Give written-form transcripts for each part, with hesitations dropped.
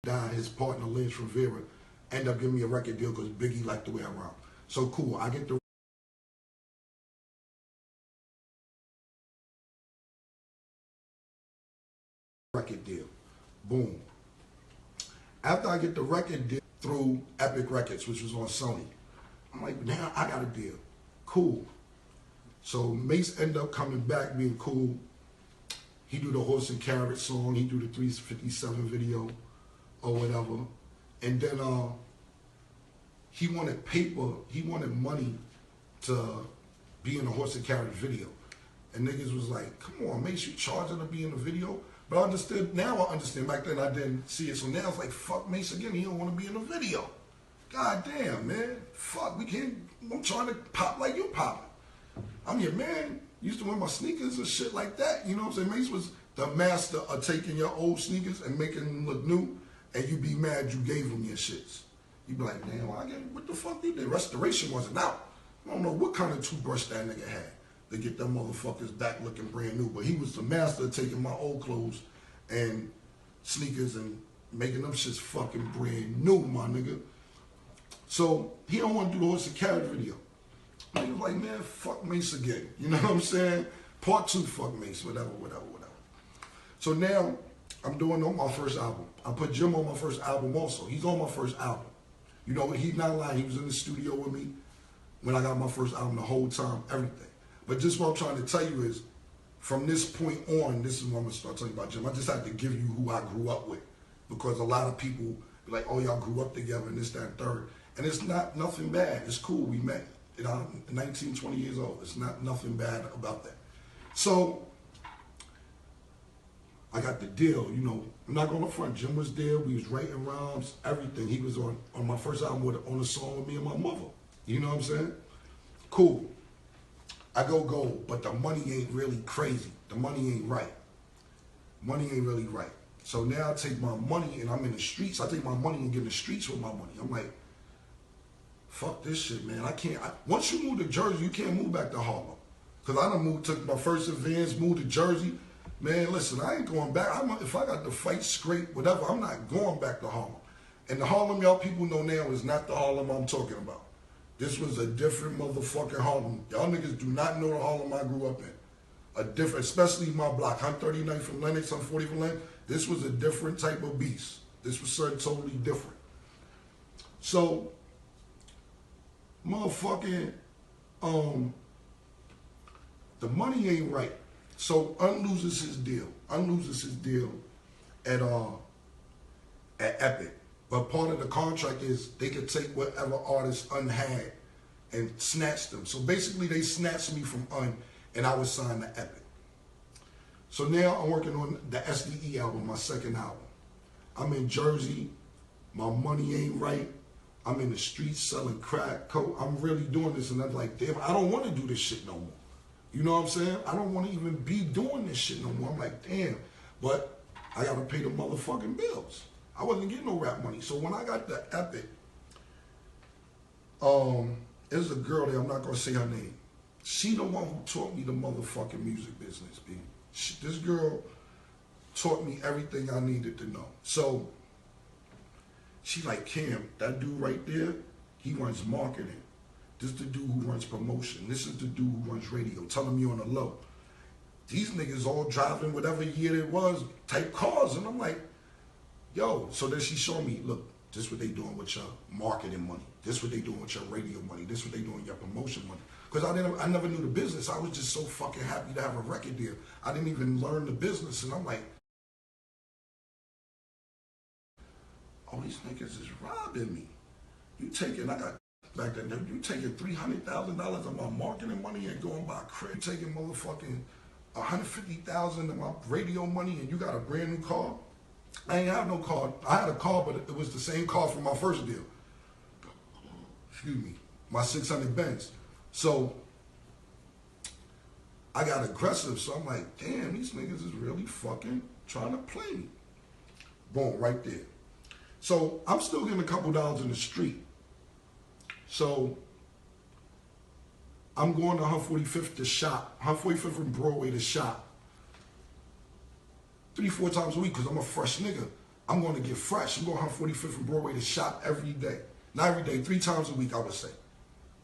died, his partner Lynch Rivera ended up giving me a record deal because Biggie liked the way I rap. So cool, I get the record deal. Boom. After I get the record deal through Epic Records, which was on Sony, I'm like, now I got a deal. Cool. So Mace ended up coming back, being cool. He do the Horse and Carrot song, he do the 357 video or whatever. And then he wanted paper, he wanted money to be in the Horse and Carrot video. And niggas was like, come on, Mace, you charging to be in the video? But I understood, now I understand. Back then I didn't see it. So now it's like, fuck Mace again, he don't want to be in the video. God damn, man. Fuck, we can't, I'm trying to pop like you popping. I'm your man. Used to wear my sneakers and shit like that. You know what I'm saying? Mace was the master of taking your old sneakers and making them look new, and you be mad you gave him your shits. You be like, man, what the fuck you did? Restoration wasn't out. I don't know what kind of toothbrush that nigga had to get them motherfuckers back looking brand new. But he was the master of taking my old clothes and sneakers and making them shits fucking brand new, my nigga. So he don't want to do the Horse and Carrot video. He was like, man, fuck Mace again. You know what I'm saying? Part 2, fuck Mace, whatever. So now I'm doing on my first album. I put Jim on my first album also. He's on my first album. You know, he's not lying. He was in the studio with me when I got my first album the whole time, everything. But just what I'm trying to tell you is, from this point on, this is what I'm going to start talking about Jim. I just had to give you who I grew up with. Because a lot of people be like, oh, y'all grew up together and this, that, and third. And it's not nothing bad. It's cool. We met. You know, 19, 20 years old. It's not nothing bad about that. So I got the deal, you know. I'm not going to front. Jim was there. We was writing rhymes, everything. He was on my first album on a song with me and my mother. You know what I'm saying? Cool. I go gold, but the money ain't really crazy. The money ain't right. Money ain't really right. So now I take my money and I'm in the streets. I take my money and get in the streets with my money. I'm like, fuck this shit, man. I can't. Once you move to Jersey, you can't move back to Harlem. Because I done moved, took my first advance, moved to Jersey. Man, listen, I ain't going back. If I got to fight, scrape, whatever, I'm not going back to Harlem. And the Harlem y'all people know now is not the Harlem I'm talking about. This was a different motherfucking Harlem. Y'all niggas do not know the Harlem I grew up in. A different, especially my block. I'm 39 from Lenox, I'm 40 from Lenox. This was a different type of beast. This was something totally different. So, motherfucking, the money ain't right. So loses his deal. Loses his deal at Epic. But part of the contract is they could take whatever artist had and snatch them. So basically they snatched me from and I was signed to Epic. So now I'm working on the SDE album, my second album. I'm in Jersey. My money ain't right. I'm in the streets selling crack, coke. I'm really doing this, and I'm like, damn, I don't want to do this shit no more. You know what I'm saying? I don't want to even be doing this shit no more. I'm like, damn, but I got to pay the motherfucking bills. I wasn't getting no rap money. So when I got the Epic, there's a girl there, I'm not going to say her name. She the one who taught me the motherfucking music business, B. This girl taught me everything I needed to know. So she like, Cam, that dude right there, he runs marketing. This is the dude who runs promotion. This is the dude who runs radio. Tell him you on the low. These niggas all driving whatever year it was, type cars. And I'm like, yo. So then she showed me, look, this is what they doing with your marketing money. This is what they doing with your radio money. This is what they doing with your promotion money. Because I never knew the business. I was just so fucking happy to have a record deal. I didn't even learn the business. And I'm like, oh, these niggas is robbing me. You taking, I got back then, you taking $300,000 of my marketing money and going by crib, taking motherfucking $150,000 of my radio money, and you got a brand new car? I ain't have no car. I had a car, but it was the same car from my first deal. Excuse me, my 600 Benz. So I got aggressive. So I'm like, damn, these niggas is really fucking trying to play me. Boom, right there. So I'm still getting a couple dollars in the street. So I'm going to 145th to shop, 145th and Broadway to shop 3-4 times a week because I'm a fresh nigga. I'm going to get fresh. I'm going 145th and Broadway to shop every day. Not every day, 3 times a week, I would say.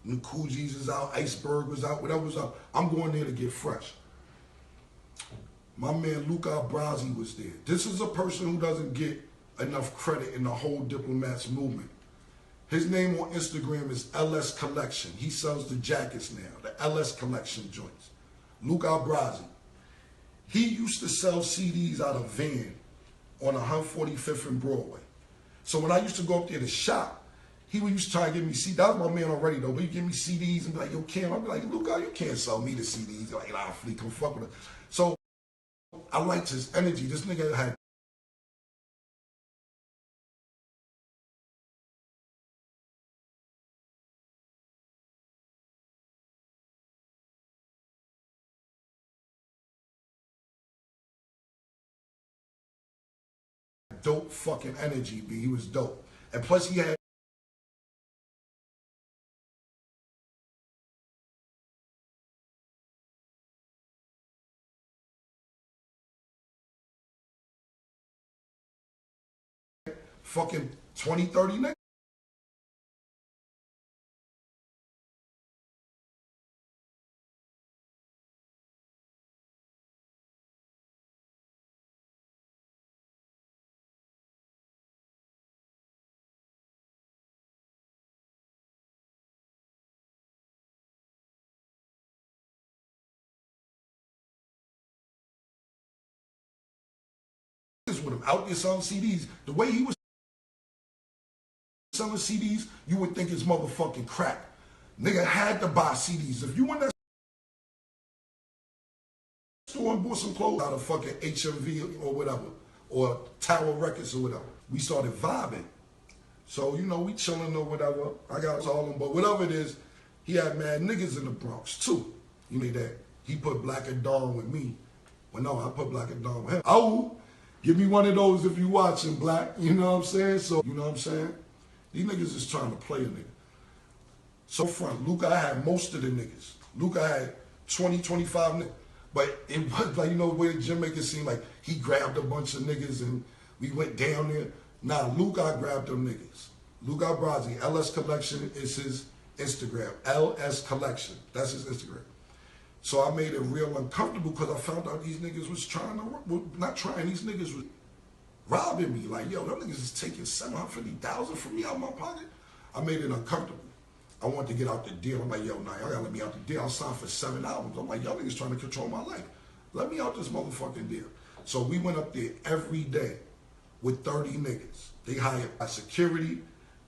New Coogie's is out, Iceberg was out, whatever was out. I'm going there to get fresh. My man Luca Brasi was there. This is a person who doesn't get enough credit in the whole diplomats movement. His name on Instagram is LS Collection. He sells the jackets now, the LS Collection joints. Luca Brasi. He used to sell CDs out of van on 145th and Broadway. So when I used to go up there to shop, he would used to try to give me CDs. That was my man already though, but he'd give me CDs and be like, yo, Cam, I'd be like, Luca, you can't sell me the CDs. Like, nah, Fleet, come fuck with it. So I liked his energy. This nigga had dope fucking energy, B. He was dope. And plus he had fucking 20, 30 niggas. With him out there selling CDs. The way he was selling CDs, you would think it's motherfucking crack. Nigga had to buy CDs. If you went that store and bought some clothes out of fucking HMV or whatever, or Tower Records or whatever, we started vibing. So, you know, we chilling or whatever. I got all them, but whatever it is, he had mad niggas in the Bronx too. You know that. He put Black and Dawn with me. Well, no, I put Black and Dawn with him. Oh, give me one of those if you watching, Black. You know what I'm saying? So, you know what I'm saying? These niggas is trying to play a nigga. So front, Luca had most of the niggas. Luca had 20, 25 niggas. But it was like, you know, where Jim make it seem like he grabbed a bunch of niggas and we went down there. Nah, Luca grabbed them niggas. Luca Brasi, LS Collection is his Instagram. LS Collection, that's his Instagram. So I made it real uncomfortable because I found out these niggas was trying to, well, not trying, these niggas was robbing me. Like, yo, them niggas is taking $750,000 from me out of my pocket. I made it uncomfortable. I wanted to get out the deal. I'm like, yo, nah, y'all gotta let me out the deal. I'll sign for 7 albums. I'm like, y'all niggas trying to control my life. Let me out this motherfucking deal. So we went up there every day with 30 niggas. They hired my security.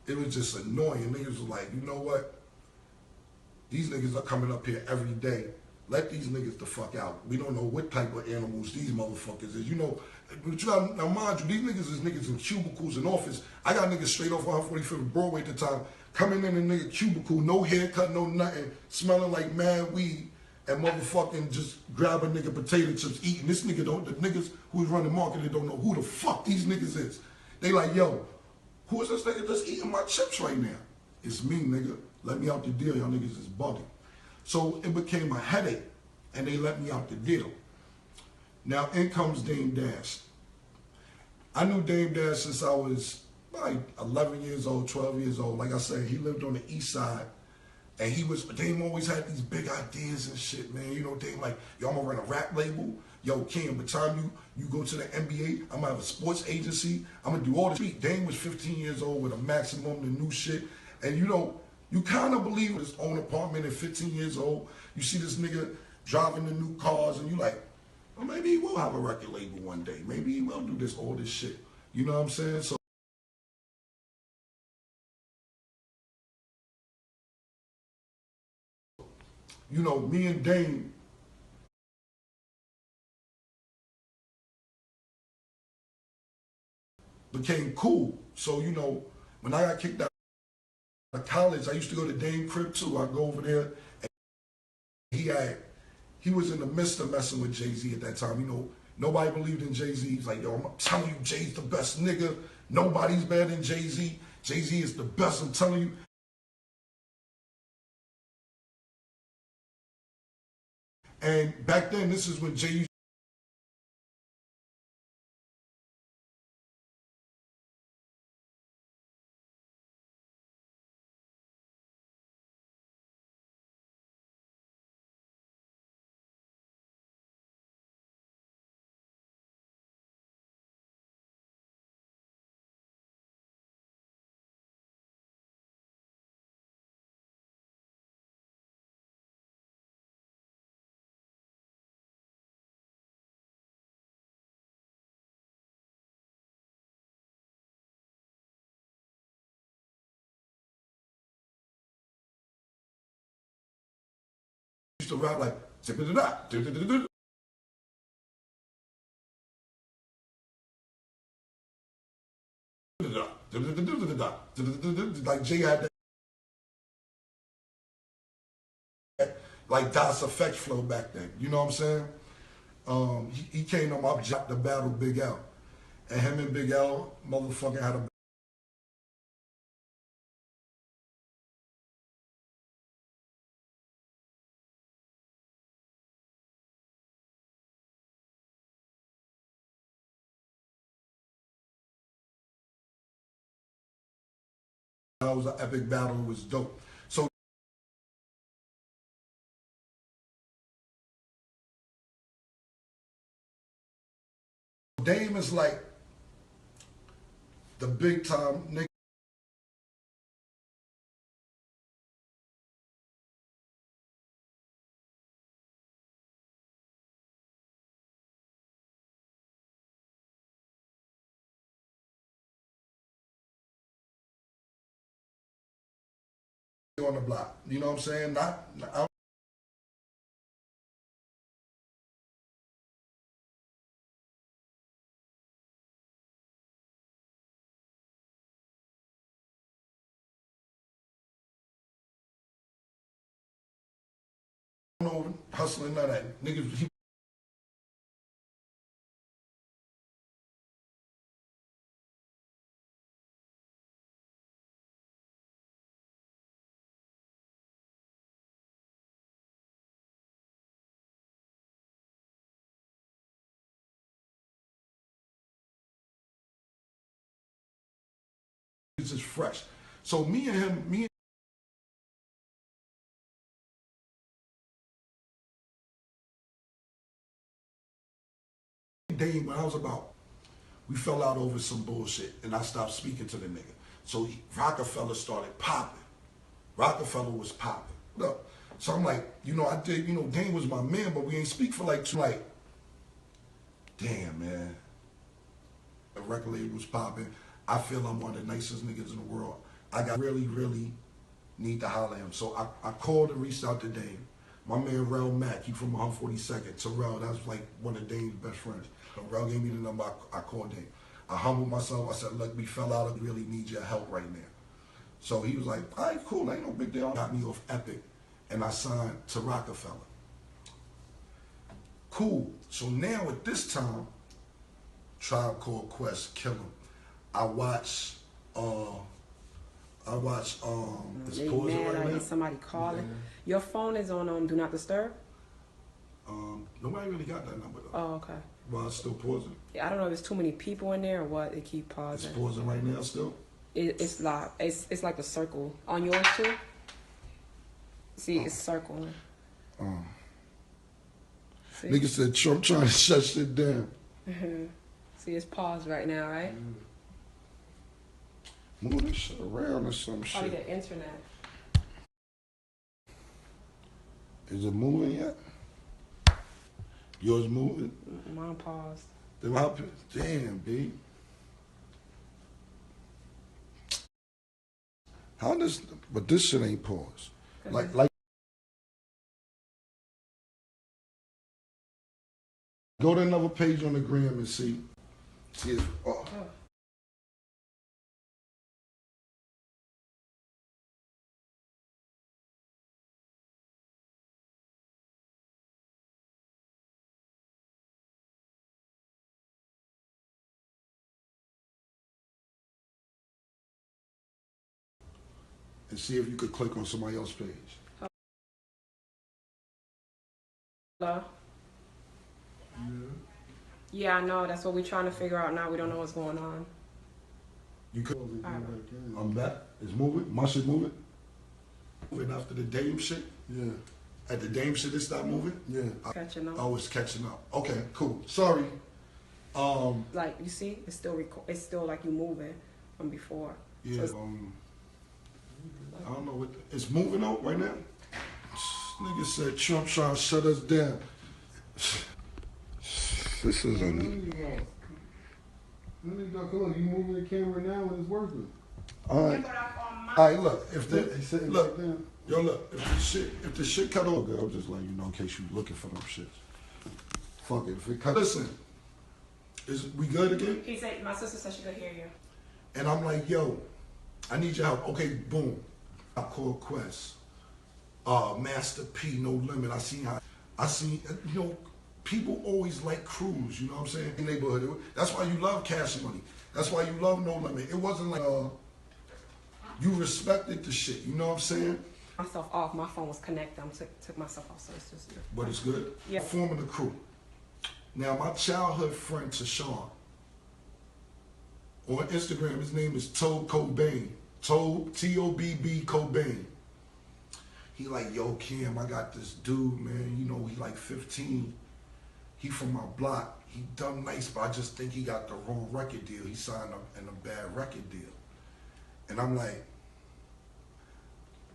It was just annoying. Niggas was like, you know what? These niggas are coming up here every day. Let these niggas the fuck out. We don't know what type of animals these motherfuckers is. You know, but you gotta, now mind you, these niggas is niggas in cubicles in office. I got niggas straight off 145th Broadway at the time, coming in a nigga cubicle, no haircut, no nothing, smelling like mad weed, and motherfucking just grab a nigga potato chips, eating. This nigga don't, the niggas who's running market, they don't know who the fuck these niggas is. They like, yo, who is this nigga that's eating my chips right now? It's me, nigga. Let me out the deal. Y'all niggas is bugging. So it became a headache, and they let me out the deal. Now, in comes Dame Dash. I knew Dame Dash since I was like 11 years old, 12 years old. Like I said, he lived on the east side, and Dame always had these big ideas and shit, man. You know, Dame like, yo, I'm gonna run a rap label. Yo, Kim, by the time you go to the NBA, I'm gonna have a sports agency. I'm gonna do all the shit. Dame was 15 years old with a Maximum, the new shit. And you know, you kind of believe his own apartment at 15 years old. You see this nigga driving the new cars, and you like, well, maybe he will have a record label one day. Maybe he will do this, all this shit. You know what I'm saying? So, you know, me and Dame became cool. So, you know, when I got kicked out of college, I used to go to Dame crib too. I'd go over there, and he was in the midst of messing with Jay-Z at that time. You know, nobody believed in Jay-Z. He's like, yo, I'm telling you, Jay's the best nigga. Nobody's better than Jay-Z. Jay-Z is the best, I'm telling you. And back then, this is when Jay used to rap like like Jay had that like Das Effect flow back then. You know what I'm saying? He came to my job to battle Big L. And him and Big L motherfucking had a that was an epic battle. It was dope. So Dame is like the big time nigga on the block. You know what I'm saying? I don't know hustling none of that. Niggas he was just fresh. So me and Dame, when I was about, we fell out over some bullshit, and I stopped speaking to the nigga. So Rockefeller started popping. Rockefeller was popping. Look, so I'm like, you know, I did, you know, Dame was my man, but we ain't speak for like, damn, man. The record label was popping. I feel I'm one of the nicest niggas in the world. I got really need to holler at him. So I called and reached out to Dame. My man Rel Mack, he from 142nd. Terrell, that's like one of Dame's best friends. So Rel gave me the number, I called Dame. I humbled myself, I said, look, we fell out, I really need your help right now. So he was like, all right, cool, ain't no big deal. Got me off Epic, and I signed to Rockefeller. Cool. So now at this time, Tribe Called Quest, Kill 'Em. I watch, it's They pausing mad right I now. get somebody calling. Your phone is on Do Not Disturb? Nobody really got that number though. Oh, okay. Well, it's still pausing. I don't know if there's too many people in there or what. They keep It's pausing. pausing right now still. It's like it's like a circle on yours too. See, it's circling. See? Nigga said Trump trying to shut shit down. See, it's paused right now, right? Move this shit around or some Probably shit. the internet. Is it moving yet? Yours moving? Mine paused. Damn, B. How this? But this shit ain't paused. Like. Go to another page on the gram and see if. Oh. And see if you could click on somebody else's page. Hello? Yeah, I know. That's what we're trying to figure out now. We don't know what's going on. You could. Right. I'm back. It's moving. My shit moving. Moving after the Dame shit. Yeah. At the Dame shit, it stopped moving. Yeah. Catching up. Oh, it's catching up. Okay, cool. Sorry. Like you see, it's still it's still like you moving from before. Yeah. So I don't know what it's moving out right now. Nigga said Trump trying to shut us down. This is a. Come on, you moving the camera now and it's working. All right. All right, look, if the look, yo, look, if the shit cut off, I'm just letting you know in case you looking for them shits. Fuck it, if it cut. Listen, is we good again? He said, my sister said she could hear you. And I'm like, yo, I need your help. Okay, boom. I called Quest. Master P, No Limit. I seen, you know, people always like crews, you know what I'm saying? In neighborhood. That's why you love Cash Money. That's why you love No Limit. It wasn't like, you respected the shit, you know what I'm saying? Myself off, my phone was connected. I took myself off, so it's just. But it's good. Yeah. Forming the crew. Now, my childhood friend, Tashawn, on Instagram, his name is Tobe Cobain. Tobe, T-O-B-B Cobain. He like, yo, Kim, I got this dude, man. You know, he like 15. He from my block. He dumb nice, but I just think he got the wrong record deal. He signed in a bad record deal. And I'm like,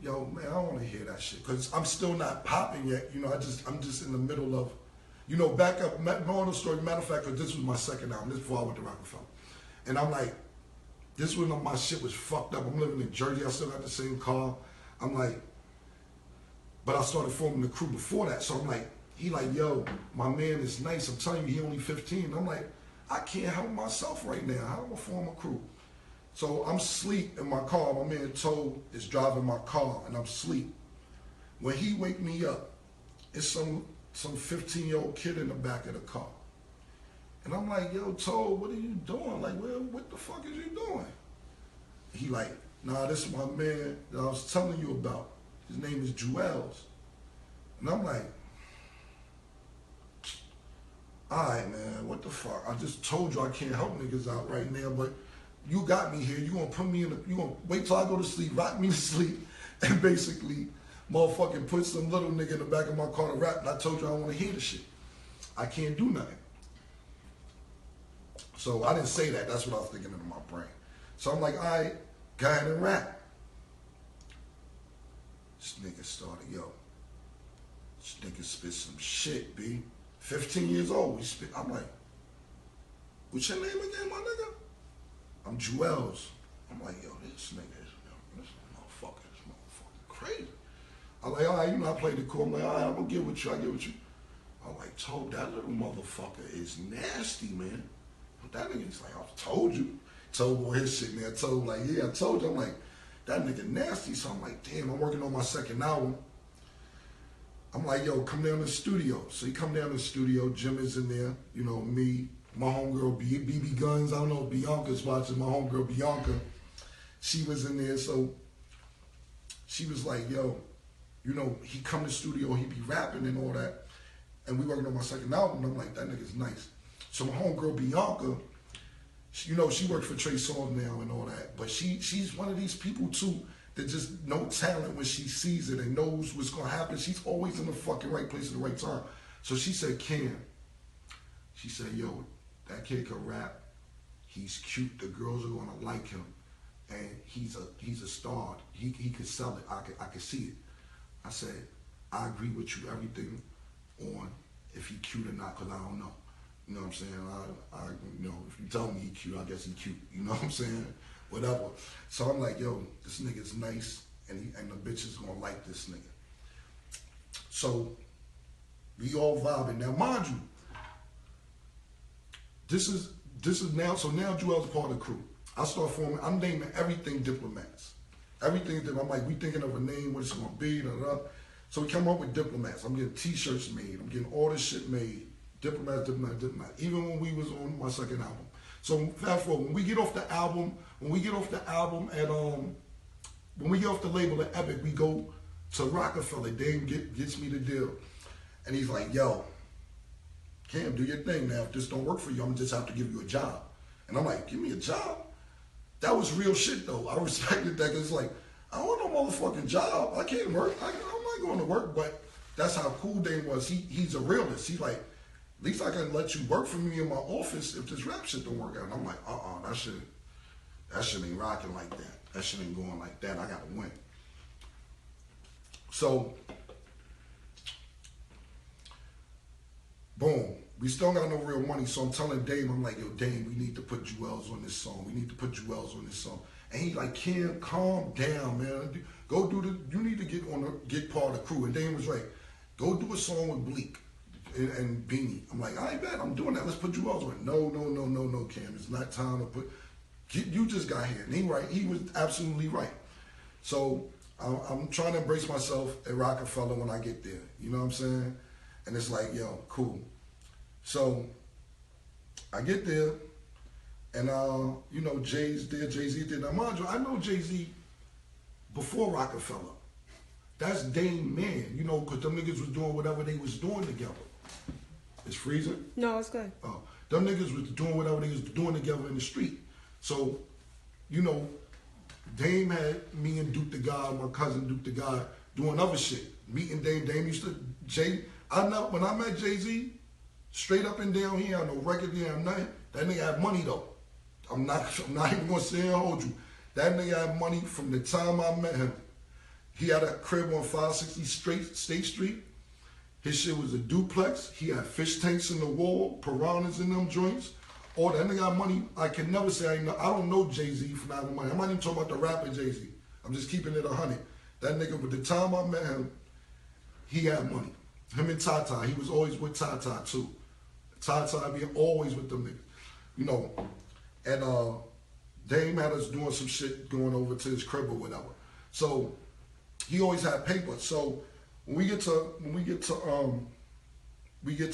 yo, man, I don't want to hear that shit. Because I'm still not popping yet. You know, I'm just in the middle of, you know, back up, more on the story. Matter of fact, because this was my second album. This before I went to Rockefeller. And I'm like, this when my shit was fucked up. I'm living in Jersey. I still got the same car. I'm like, but I started forming the crew before that. So I'm like, he like, yo, my man is nice. I'm telling you, he only 15. I'm like, I can't help myself right now. How am I form a crew? So I'm asleep in my car. My man Tobe is driving my car, and I'm asleep. When he wake me up, it's some 15-year-old kid in the back of the car. And I'm like, yo, Tobe, what are you doing? Like, well, what the fuck is you doing? He like, nah, this is my man that I was telling you about. His name is Jewels. And I'm like, all right, man, what the fuck? I just told you I can't help niggas out right now, but you got me here. You gonna put me you gonna wait till I go to sleep, rock me to sleep, and basically, motherfucking put some little nigga in the back of my car to rap, and I told you I don't wanna hear the shit. I can't do nothing. So I didn't say that. That's what I was thinking in my brain. So I'm like, all right, go ahead and rap. This nigga started, yo, this nigga spit some shit, B. 15 years old, we spit. I'm like, what's your name again, my nigga? I'm Jewels. I'm like, yo, this nigga is, yo, this motherfucker crazy. I'm like, all right, you know, I played the cool. I'm like, all right, I'm gonna get with you, I get with you. I'm like, Tobe, that little motherfucker is nasty, man. That nigga's like, I told you. Tobe on his shit, man. Tobe like, yeah, I told you. I'm like, that nigga nasty. So I'm like, damn, I'm working on my second album. I'm like, yo, come down to the studio. So he come down to the studio. Jim is in there. You know, me, my homegirl, BB Guns. I don't know if Bianca's watching. My homegirl, Bianca. She was in there. So she was like, yo, you know, he come to the studio. He be rapping and all that. And we working on my second album. I'm like, that nigga's nice. So my homegirl, Bianca, you know, she works for Trey Songz now and all that. But she's one of these people, too, that just know talent when she sees it and knows what's going to happen. She's always in the fucking right place at the right time. So she said, Cam, she said, yo, that kid can rap. He's cute. The girls are going to like him. And he's a star. He could sell it. I could see it. I said, I agree with you everything on if he cute or not, because I don't know. You know what I'm saying? I you know, if you tell me he cute, I guess he cute. You know what I'm saying? Whatever. So I'm like, yo, this nigga's nice, and the bitch is gonna like this nigga. So we all vibing. Now, mind you, this is now. So now Jewel's a part of the crew. I start forming. I'm naming everything Diplomats. Everything that I'm like, we thinking of a name, what it's gonna be. Da, da. So we come up with Diplomats. I'm getting T-shirts made. I'm getting all this shit made. Diplomat. Even when we was on my second album. So fast forward, when we get off the album at when we get off the label at Epic, we go to Rockefeller. Dame gets me the deal. And he's like, yo, Cam, do your thing now. If this don't work for you, I'm just have to give you a job. And I'm like, give me a job? That was real shit though. I respected that because it's like, I don't want no motherfucking job. I can't work. I'm not going to work, but that's how cool Dame was. He's a realist. He's like, at least I can let you work for me in my office if this rap shit don't work out. And I'm like, that shit ain't rocking like that. That shit ain't going like that. I gotta win. So, boom. We still got no real money. So I'm telling Dame, I'm like, yo, Dame, we need to put Jewels on this song. We need to put Jewels on this song. And he like, Kim, calm down, man. Go do you need to get part of the crew. And Dame was right. Go do a song with Bleak and Beanie. I'm like, I bet I'm doing that. Let's put Jewels on. No, Cam. It's not time to put. You just got here. And he was absolutely right. So I'm trying to embrace myself at Rockefeller when I get there. You know what I'm saying? And it's like, yo, cool. So I get there, and you know, Jay's there, Jay-Z there. Now, mind you, I know Jay-Z before Rockefeller. That's Dame man, you know, because them niggas was doing whatever they was doing together. It's freezing? No, it's good. Oh, them niggas was doing whatever they was doing together in the street. So, you know, Dame had me and Duke the God, my cousin Duke the God, doing other shit. Meeting Dame. Dame used to, when I met Jay-Z, straight up and down here, no record deal, nothing. That nigga had money though. I'm not even gonna say and hold you. That nigga had money from the time I met him. He had a crib on 560 State Street. His shit was a duplex. He had fish tanks in the wall, piranhas in them joints. All that nigga got money. I can never say I don't know Jay-Z for not having money. I'm not even talking about the rapper Jay-Z. I'm just keeping it 100. That nigga, with the time I met him, he had money. Him and Tata, he was always with Tata too. Tata be always with them niggas. You know, and Dame had us doing some shit going over to his crib or whatever. So he always had paper. So when we get to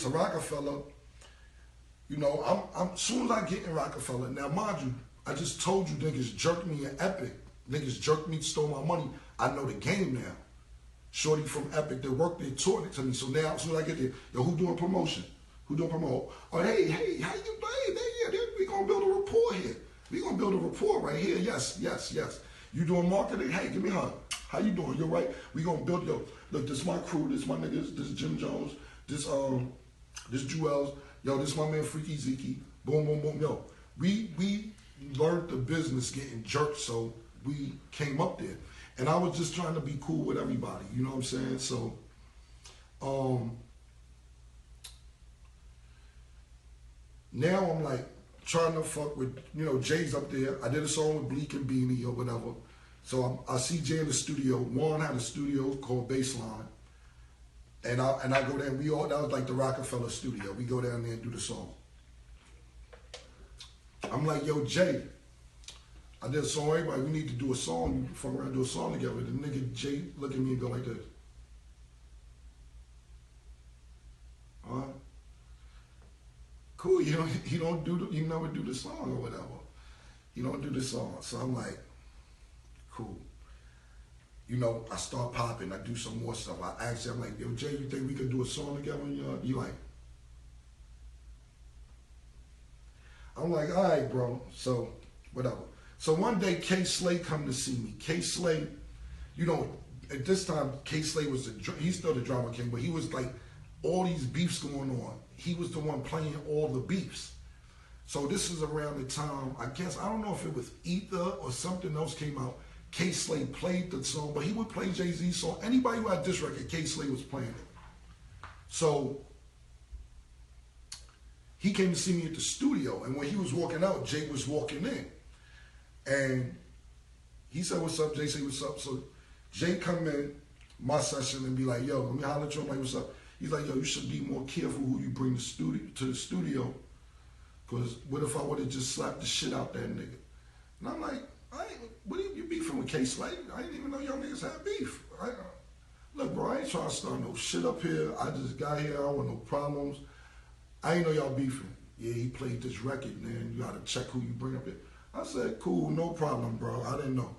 Rockefeller, you know, I'm soon as I get in Rockefeller, now mind you, I just told you niggas jerked me in Epic. Niggas jerked me, stole my money. I know the game now. Shorty from Epic that worked there taught it to me. So now, as soon as I get there, yo, who doing promotion? Who doing promote? Oh, hey, how you, yeah, we gonna build a rapport here. We gonna build a rapport right here. Yes. You doing marketing? Hey, give me a hug. How you doing? You're right. We gonna build, yo, look, this my crew, this my niggas, this Jim Jones, this Jewels, yo, this my man Freaky Zeke. Boom, boom, boom. Yo, we learned the business getting jerked, so we came up there. And I was just trying to be cool with everybody, you know what I'm saying? So, now I'm like trying to fuck with, you know, Jay's up there. I did a song with Bleak and Beanie or whatever. So I see Jay in the studio. Juan had a studio called Baseline. And I go there and that was like the Rockefeller studio. We go down there and do the song. I'm like, yo, Jay, I did a song with everybody. We need to do a song. We fuck around and do a song together. The nigga Jay look at me and go like this. All right. Cool, you never do the song or whatever. You don't do the song. So I'm like, cool. You know, I start popping, I do some more stuff. I ask him, I'm like, yo, Jay, you think we could do a song together? You like, I'm like, all right, bro. So, whatever. So one day, K Slay come to see me. K Slay, you know, at this time, K Slay was he's still the drama king, but he was like, all these beefs going on. He was the one playing all the beefs. So this is around the time, I guess, I don't know if it was Ether or something else came out. K Slay played the song, but he would play Jay-Z's song. Anybody who had this record, K Slay was playing it. So he came to see me at the studio, and when he was walking out, Jay was walking in. And he said, what's up? Jay said, what's up? So Jay come in my session and be like, yo, let me holler at you. I'm like, what's up? He's like, yo, you should be more careful who you bring to the studio. Because what if I would have just slapped the shit out that nigga? And I'm like, what are you beefing with K Slay? I didn't even know y'all niggas had beef. Look, bro, I ain't trying to start no shit up here. I just got here. I don't want no problems. I ain't know y'all beefing. Yeah, he played this record, man. You got to check who you bring up here. I said, cool, no problem, bro. I didn't know.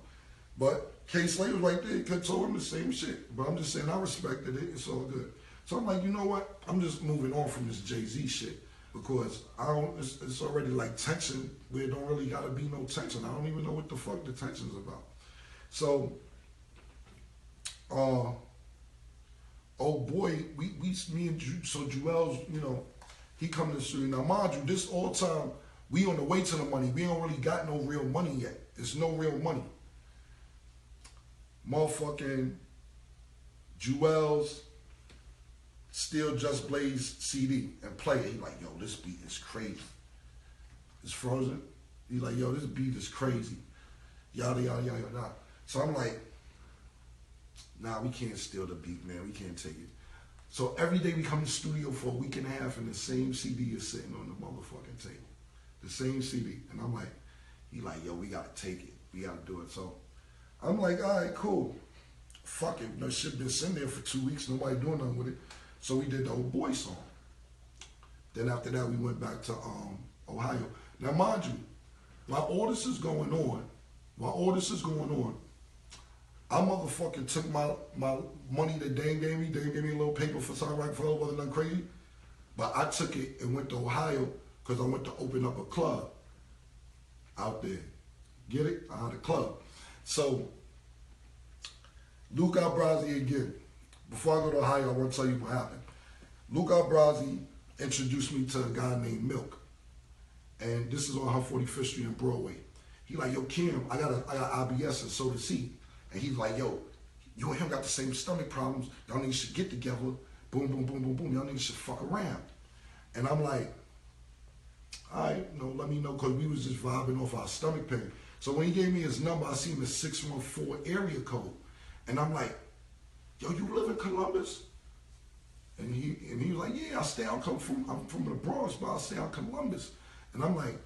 But K Slay was right there. Could told him the same shit. But I'm just saying, I respected it. It's all good. So I'm like, you know what? I'm just moving on from this Jay-Z shit. Because it's already like tension where it don't really gotta be no tension. I don't even know what the fuck the tension's about. So, oh boy, me and Jewels, you know, he come to the studio. Now, mind you, this all time, we on the way to the money. We don't really got no real money yet. There's no real money. Motherfucking Jewels steal Just Blaze CD and play it. He like, yo, this beat is crazy. It's Frozen. He like, yo, this beat is crazy. yada, yada, yada, yada. So I'm like, nah, we can't steal the beat, man. We can't take it. So every day we come to the studio for a week and a half and the same CD is sitting on the motherfucking table. The same CD. And I'm like, he like, yo, we gotta take it. We gotta do it. So I'm like, all right, cool. Fuck it. No shit been sitting there for 2 weeks. Nobody doing nothing with it. So we did the old boy song. Then after that, we went back to Ohio. Now, mind you, while all this is going on, I motherfucking took my money that Dame gave me. Dame gave me a little paper for South Rockefeller, wasn't nothing crazy. But I took it and went to Ohio because I went to open up a club out there. Get it? I had a club. So, Luke Albrazi again. Before I go to Ohio, I want to tell you what happened. Luke Albrazi introduced me to a guy named Milk. And this is on 145th Street and Broadway. He like, yo, Kim, I got IBS and so does he. And he's like, yo, you and him got the same stomach problems. Y'all niggas should get together. Boom, boom, boom, boom, boom. Y'all niggas should fuck around. And I'm like, all right, let me know, because we was just vibing off our stomach pain. So when he gave me his number, I see him as 614 area code. And I'm like, yo, you live in Columbus? And he was like, yeah, I'm from the Bronx, but I stay out Columbus. And I'm like,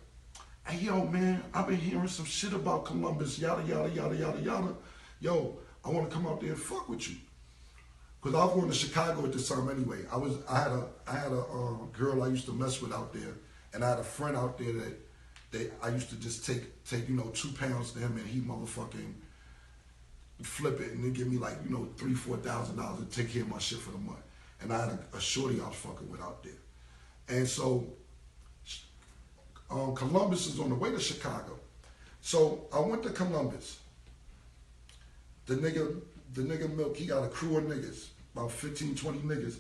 hey, yo, man, I've been hearing some shit about Columbus, yada, yada, yada, yada, yada. Yo, I want to come out there and fuck with you. Because I was going to Chicago at this time anyway. I had a girl I used to mess with out there, and I had a friend out there that I used to just take 2 pounds to him, and he motherfucking flip it and then give me like $3,000-$4,000 to take care of my shit for the month. And I had a shorty I was fucking with out there, and so Columbus is on the way to Chicago. So I went to Columbus. The nigga Milk, he got a crew of niggas, about 15, 20 niggas.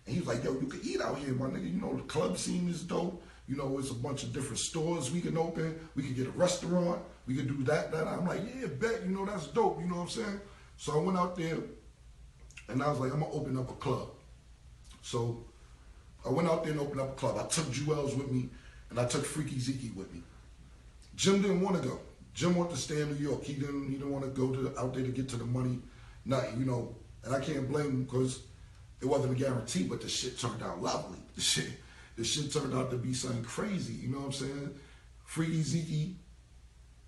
And he was like, yo, you can eat out here, my nigga. The club scene is dope. It's a bunch of different stores we can open. We can get a restaurant. We can do that. I'm like, yeah, bet, that's dope. You know what I'm saying? So I went out there and I was like, I'm going to open up a club. So I went out there and opened up a club. I took Jewels with me and I took Freaky Zeke with me. Jim didn't want to go. Jim wanted to stay in New York. He didn't want to go out there to get to the money. Nothing, and I can't blame him because it wasn't a guarantee, but the shit turned out lovely. The shit turned out to be something crazy, you know what I'm saying? Freaky Zeke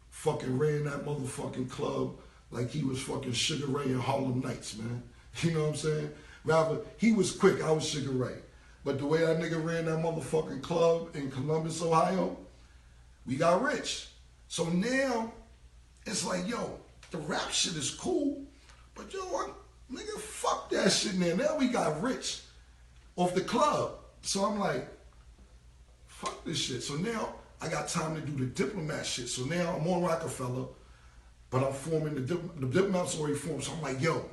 fucking ran that motherfucking club like he was fucking Sugar Ray in Harlem Nights, man. You know what I'm saying? Rather, he was quick, I was Sugar Ray. But the way that nigga ran that motherfucking club in Columbus, Ohio, we got rich. So now, it's like, yo, the rap shit is cool, but yo, nigga, fuck that shit now. Now we got rich off the club. So I'm like, fuck this shit. So now I got time to do the Diplomat shit. So now I'm on Rockefeller, but I'm forming the Diplomat's already formed. So I'm like, yo,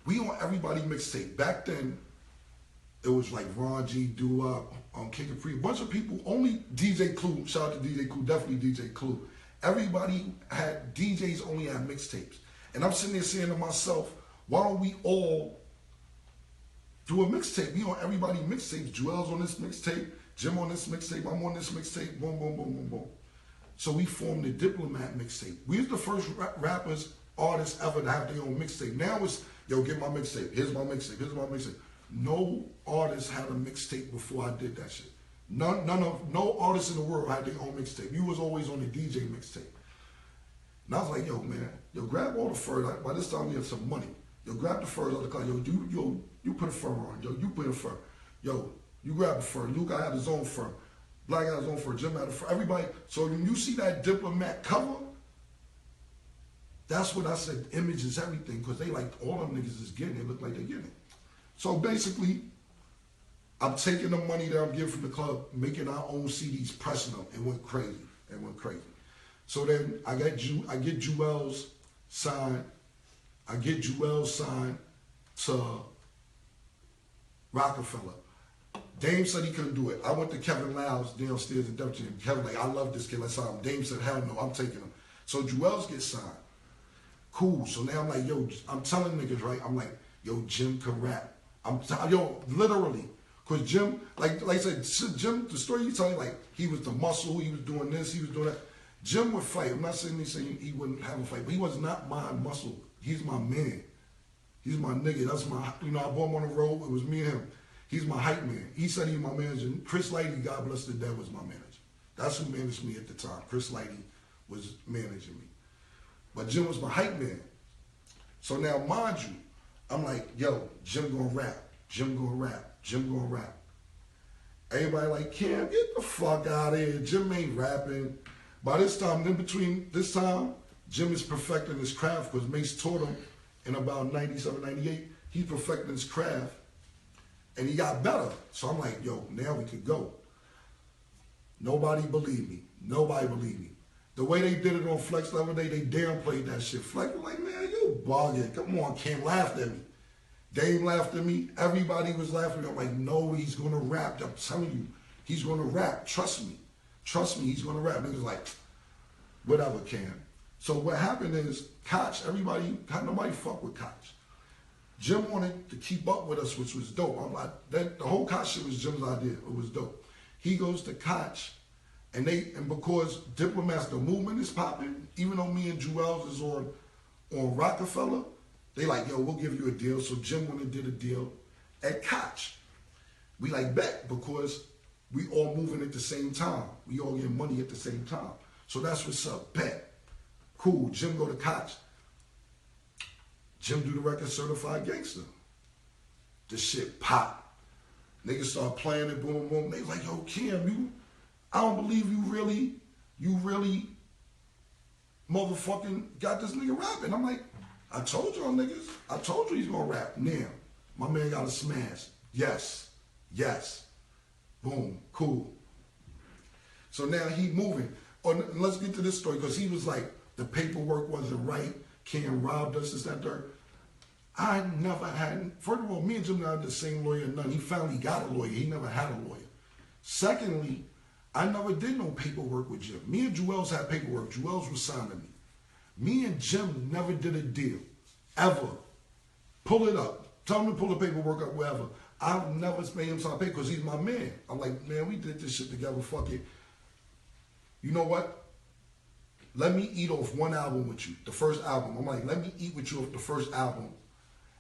we on Everybody mixtape. Back then, it was like Ron G, Doo-Wop, King Capri, a bunch of people, only DJ Clue, shout out to DJ Clue, definitely DJ Clue. Everybody had, DJs only had mixtapes. And I'm sitting there saying to myself, why don't we all do a mixtape? We on Everybody mixtapes, Jewels on this mixtape, Jim on this mixtape, I'm on this mixtape, boom, boom, boom, boom, boom. So we formed the Diplomat mixtape. We was the first rappers, artists ever to have their own mixtape. Now it's, yo, get my mixtape, here's my mixtape, here's my mixtape. No artist had a mixtape before I did that shit. No artist in the world had their own mixtape. You was always on the DJ mixtape. And I was like, yo, man, grab all the furs. By this time, we had some money. Grab the furs out of the car. You put a fur on. You put a fur. Yo, you grab a fur. Luke, I had his own fur. Black had his own fur. Jim had a fur. Everybody. So when you see that Diplomat cover, that's what I said. Image is everything, because they like, all them niggas is getting it. Look like they're getting it. So basically, I'm taking the money that I'm getting from the club, making our own CDs, pressing them. It went crazy. So then I get Jewels signed. I get Jewels signed to Rockefeller. Dame said he couldn't do it. I went to Kevin Lyles downstairs in Devonshire. Kevin like, I love this kid. Let's sign him. Dame said, hell no, I'm taking him. So Jewels gets signed. Cool. So now I'm like, yo, I'm telling niggas, right? I'm like, yo, Jim can rap. Yo, literally. Because Jim, like I said, Jim, the story you tell me, like, he was the muscle, he was doing this, he was doing that. Jim would fight. I'm not saying he wouldn't have a fight, but he was not my muscle. He's my man. He's my nigga. That's my, I brought him on the road. It was me and him. He's my hype man. He said he's my manager. Chris Lighty, God bless the dead, was my manager. That's who managed me at the time. Chris Lighty was managing me. But Jim was my hype man. So now, mind you, I'm like, yo, Jim gonna rap. Jim gonna rap. Jim gonna rap. Everybody like, Cam, get the fuck out of here. Jim ain't rapping. By this time, in between this time, Jim is perfecting his craft because Mace taught him in about 97, 98. He's perfecting his craft. And he got better. So I'm like, yo, now we could go. Nobody believed me. Nobody believed me. The way they did it on Flex the other day, they downplayed that shit. Flex was like, man, you bugging. Come on, Cam laughed at me. Dame laughed at me. Everybody was laughing. I'm like, no, he's going to rap. I'm telling you, he's going to rap. Trust me. Trust me, he's going to rap. Niggas like, whatever, Cam. So what happened is, Koch, nobody fuck with Koch. Jim wanted to keep up with us, which was dope. I'm like, the whole Koch shit was Jim's idea. It was dope. He goes to Koch, and because Diplomats, the movement is popping, even though me and Jewels is on Rockefeller, they like, yo, we'll give you a deal. So Jim went and did a deal at Koch. We like bet because we all moving at the same time. We all getting money at the same time. So that's what's up, bet. Cool, Jim go to Koch. Jim do the record Certified Gangster. The shit pop. Niggas start playing it, boom, boom. They like, yo, Cam, I don't believe you really motherfucking got this nigga rapping. I'm like, I told y'all niggas. I told you he's gonna rap. Now, my man got a smash. Yes. Boom, cool. So now he moving. Let's get to this story, because he was like, the paperwork wasn't right. Cam robbed us, this, that, dirt. I never had, first of all, me and Jim not the same lawyer, none. He finally got a lawyer. He never had a lawyer. Secondly, I never did no paperwork with Jim. Me and Jewels had paperwork. Jewels was signing me. Me and Jim never did a deal, ever. Pull it up. Tell him to pull the paperwork up, wherever. I've never made him sign paper because he's my man. I'm like, man, we did this shit together, fuck it. You know what? Let me eat off one album with you, the first album. I'm like, let me eat with you off the first album.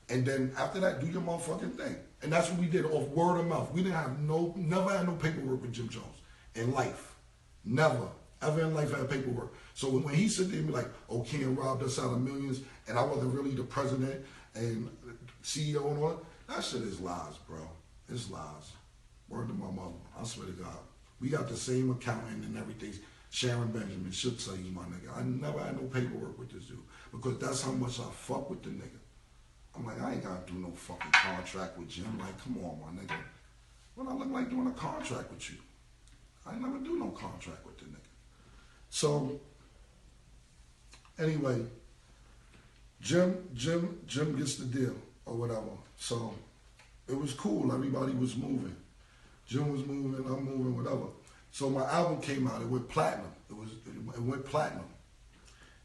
And then after that, do your motherfucking thing. And that's what we did, off word of mouth. We didn't have never had no paperwork with Jim Jones in life. Never, ever in life had paperwork. So when he said to me like, oh, Ken robbed us out of millions, and I wasn't really the president and CEO and all that shit is lies, bro. It's lies. Word to my mother. I swear to God. We got the same accountant and everything. Sharon Benjamin, she'll tell you, my nigga. I never had no paperwork with this dude because that's how much I fuck with the nigga. I'm like, I ain't got to do no fucking contract with Jim. Like, come on, my nigga. What I look like doing a contract with you? I ain't never do no contract with the nigga. So, anyway, Jim gets the deal or whatever. So, it was cool. Everybody was moving. Jim was moving, I'm moving, whatever. So my album came out. It went platinum. It went platinum.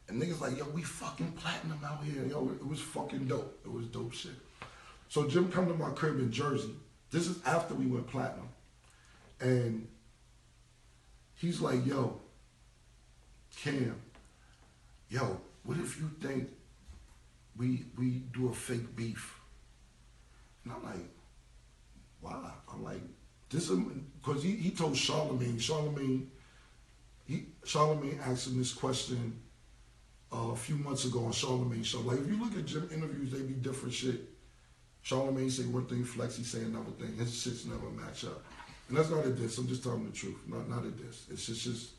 And niggas like, yo, we fucking platinum out here. Yo, it was fucking dope. It was dope shit. So Jim come to my crib in Jersey. This is after we went platinum. And he's like, yo, Cam, yo, what if you think we do a fake beef? And I'm like, why? I'm like, this is, because he told Charlemagne asked him this question a few months ago on Charlemagne show. Like, if you look at Jim interviews, they be different shit. Charlemagne say one thing, Flexi say another thing. His shits never match up. And that's not a diss. I'm just telling the truth. Not a diss. It's just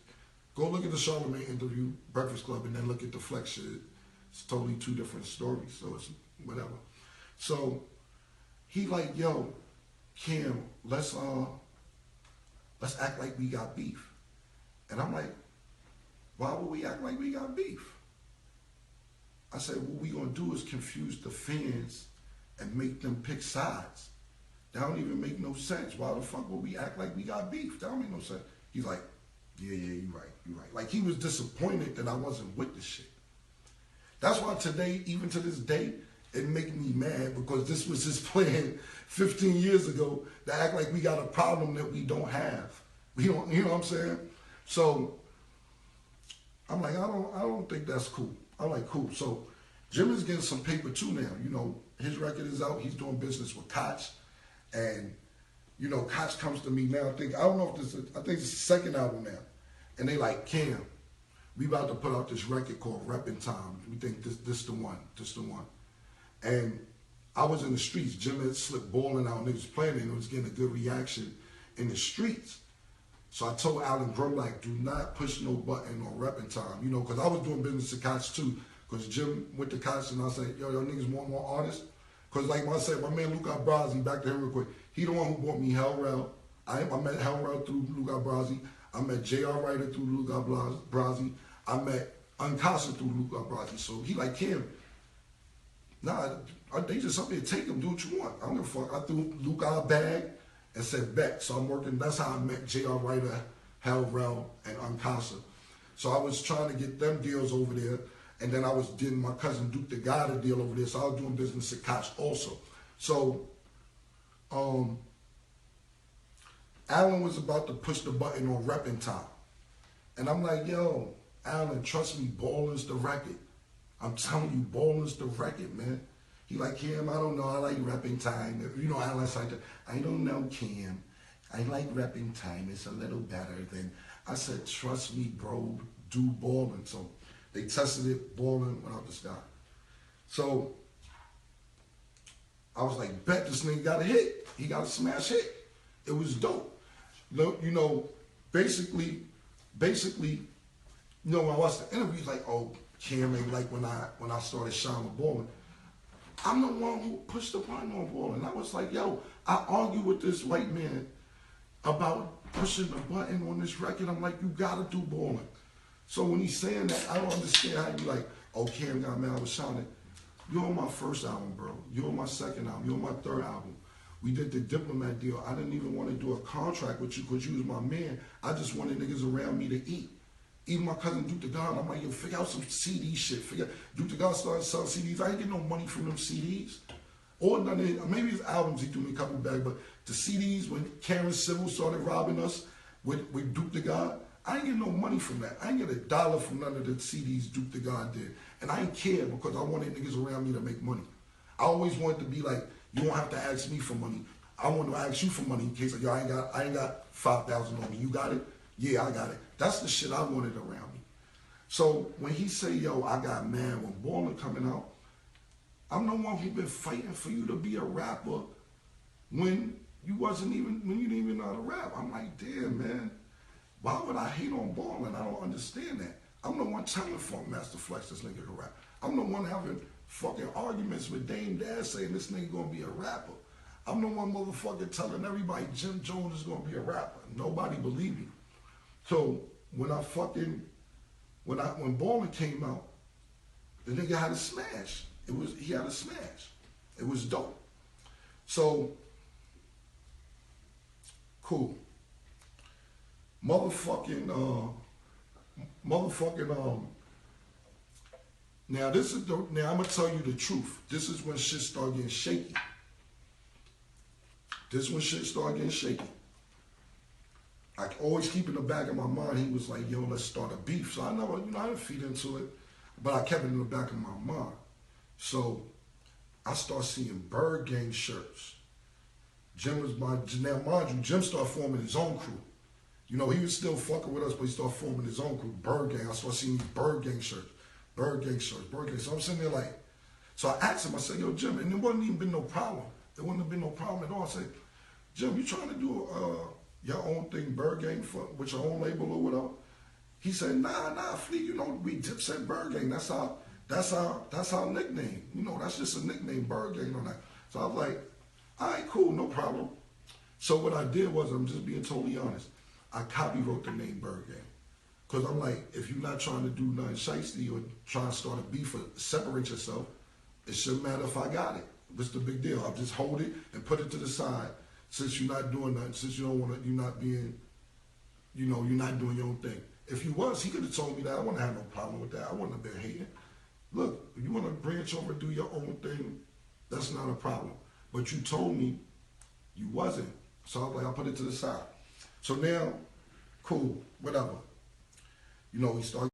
go look at the Charlemagne interview, Breakfast Club, and then look at the Flex shit. It's totally two different stories. So it's whatever. So he like, yo, Cam, let's act like we got beef. And I'm like, why would we act like we got beef? I said, what we gonna do is confuse the fans and make them pick sides. That don't even make no sense. Why the fuck would we act like we got beef? That don't make no sense. He's like, yeah, you're right. Like, he was disappointed that I wasn't with the shit. That's why today, even to this day, it make me mad, because this was his plan 15 years ago to act like we got a problem that we don't have. You know what I'm saying? So I'm like, I don't think that's cool. I'm like, cool. So Jim is getting some paper too now. You know, his record is out. He's doing business with Koch, and you know, Koch comes to me now. I don't know if this is, I think it's the second album now, and they like, Cam, we about to put out this record called Reppin' Time. We think this the one, this the one. And I was in the streets. Jim had slipped balling out. Niggas playing it. And it was getting a good reaction in the streets. So I told Alan Grolak, do not push no button on Reppin' Time. You know, because I was doing business at Koch too. Because Jim went to Koch and I said, yo, y'all niggas want more artists? Because like I said, my man Luca Brasi, back to him real quick, he the one who bought me Hell Rel. I met Hell Rel through Luca Brasi. I met J.R. Ryder through Luca Brasi. I met Uncasa through Luca Brasi. So he like, Kim, nah, they just up there, take them, do what you want. I don't give a fuck. I threw Luca a bag and said, bet. So I'm working, that's how I met J.R. Ryder, Hell Rel, and Uncasa. So I was trying to get them deals over there. And then I was getting my cousin Duke the God a deal over there. So I was doing business at Koch also. So Alan was about to push the button on Reppin' Time. And I'm like, yo, Alan, trust me, Ballin's the record. I'm telling you, Ballin's the record, man. He like, Cam, I don't know, I like Reppin' Time. You know, Alan's like, I don't know, Cam. I like Reppin' Time. It's a little better than, I said, trust me, bro, do Ballin'. So they tested it, Ballin' went out the sky. So I was like, bet this nigga got a hit. He got a smash hit. It was dope. You know, basically, you know, when I watched the interview, he's like, oh, Cam ain't like when I started shining with Ballin'. I'm the one who pushed the button on Ballin'. I was like, yo, I argued with this white man about pushing the button on this record. I'm like, you gotta do Ballin'. So when he's saying that, I don't understand how you like, oh, Cam got mad with Shawnee. You're on my first album, bro. You're on my second album. You're on my third album. We did the Diplomat deal. I didn't even want to do a contract with you because you was my man. I just wanted niggas around me to eat. Even my cousin Duke the God, I'm like, yo, figure out some CD shit. Duke the God started selling CDs. I ain't get no money from them CDs. Or none of, maybe his albums, he threw me a couple bags, but the CDs, when Karen Civil started robbing us with Duke the God, I ain't get no money from that. I ain't get $1 from none of the CDs Duke the God did. And I ain't care because I wanted niggas around me to make money. I always wanted to be like, you don't have to ask me for money. I want to ask you for money in case like, yo, I ain't got 5,000 on me. You got it? Yeah, I got it. That's the shit I wanted around me. So when he say, yo, I got mad when Ballin' coming out, I'm the one who been fighting for you to be a rapper when you didn't even know how to rap. I'm like, damn, man. Why would I hate on Ballin'? I don't understand that. I'm the one telling Funk Master Flex this nigga can rap. I'm the one having fucking arguments with Dame Dash saying this nigga gonna be a rapper. I'm the one motherfucker telling everybody Jim Jones is gonna be a rapper. Nobody believed me. So when Ballin' came out, the nigga had a smash. He had a smash. It was dope. So cool. Now I'm gonna tell you the truth. This is when shit started getting shaky. I always keep in the back of my mind, he was like, yo, let's start a beef. So I never, I didn't feed into it, but I kept it in the back of my mind. So I start seeing Bird Gang shirts. Now mind you, Jim started forming his own crew. You know, he was still fucking with us, but he started forming his own crew, Bird Gang. I started seeing these Bird Gang shirts. So I'm sitting there like, so I asked him, I said, yo, Jim, and there wasn't even been no problem. There wouldn't have been no problem at all. I said, Jim, you trying to do your own thing, Bird Gang, with your own label or whatever? He said, nah, Fleet, you know, we Dipset Bird Gang. That's our nickname. You know, that's just a nickname, Bird Gang on that. So I was like, all right, cool, no problem. So what I did was, I'm just being totally honest, I copywrote the name Bird Gang. Because I'm like, if you're not trying to do nothing shiesty or trying to start a beef or separate yourself, it shouldn't matter if I got it. What's the big deal? I'll just hold it and put it to the side. Since you're not doing nothing, since you don't want to, you're not doing your own thing. If you was, he could have told me that. I wouldn't have no problem with that. I wouldn't have been hating. Look, if you want to branch over and do your own thing, that's not a problem. But you told me you wasn't. So I was like, I'll put it to the side. So now, cool, whatever. You know, we started